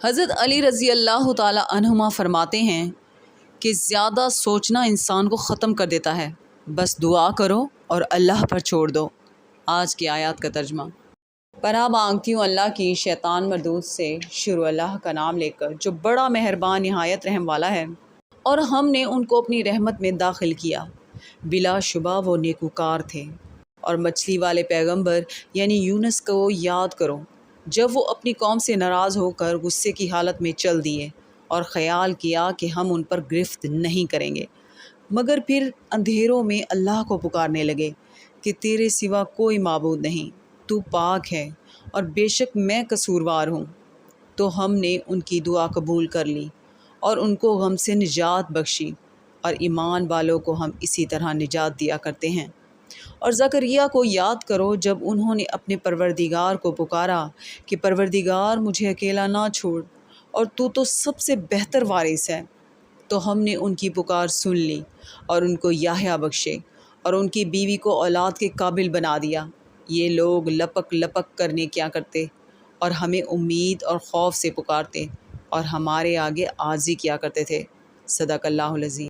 حضرت علی رضی اللہ تعالی عنہما فرماتے ہیں کہ زیادہ سوچنا انسان کو ختم کر دیتا ہے، بس دعا کرو اور اللہ پر چھوڑ دو۔ آج کی آیات کا ترجمہ۔ پناہ مانگتی ہوں اللہ کی شیطان مردود سے، شروع اللہ کا نام لے کر جو بڑا مہربان نہایت رحم والا ہے۔ اور ہم نے ان کو اپنی رحمت میں داخل کیا، بلا شبہ وہ نیکوکار تھے۔ اور مچھلی والے پیغمبر یعنی یونس کو یاد کرو، جب وہ اپنی قوم سے ناراض ہو کر غصے کی حالت میں چل دیے اور خیال کیا کہ ہم ان پر گرفت نہیں کریں گے، مگر پھر اندھیروں میں اللہ کو پکارنے لگے کہ تیرے سوا کوئی معبود نہیں، تو پاک ہے اور بے شک میں قصوروار ہوں۔ تو ہم نے ان کی دعا قبول کر لی اور ان کو غم سے نجات بخشی، اور ایمان والوں کو ہم اسی طرح نجات دیا کرتے ہیں۔ اور زکریہ کو یاد کرو جب انہوں نے اپنے پروردگار کو پکارا کہ پروردگار مجھے اکیلا نہ چھوڑ، اور تو سب سے بہتر وارث ہے۔ تو ہم نے ان کی پکار سن لی اور ان کو یحییٰ بخشے اور ان کی بیوی کو اولاد کے قابل بنا دیا۔ یہ لوگ لپک لپک کرنے کیا کرتے اور ہمیں امید اور خوف سے پکارتے اور ہمارے آگے عاجزی کیا کرتے تھے۔ صدق اللہ العظیم۔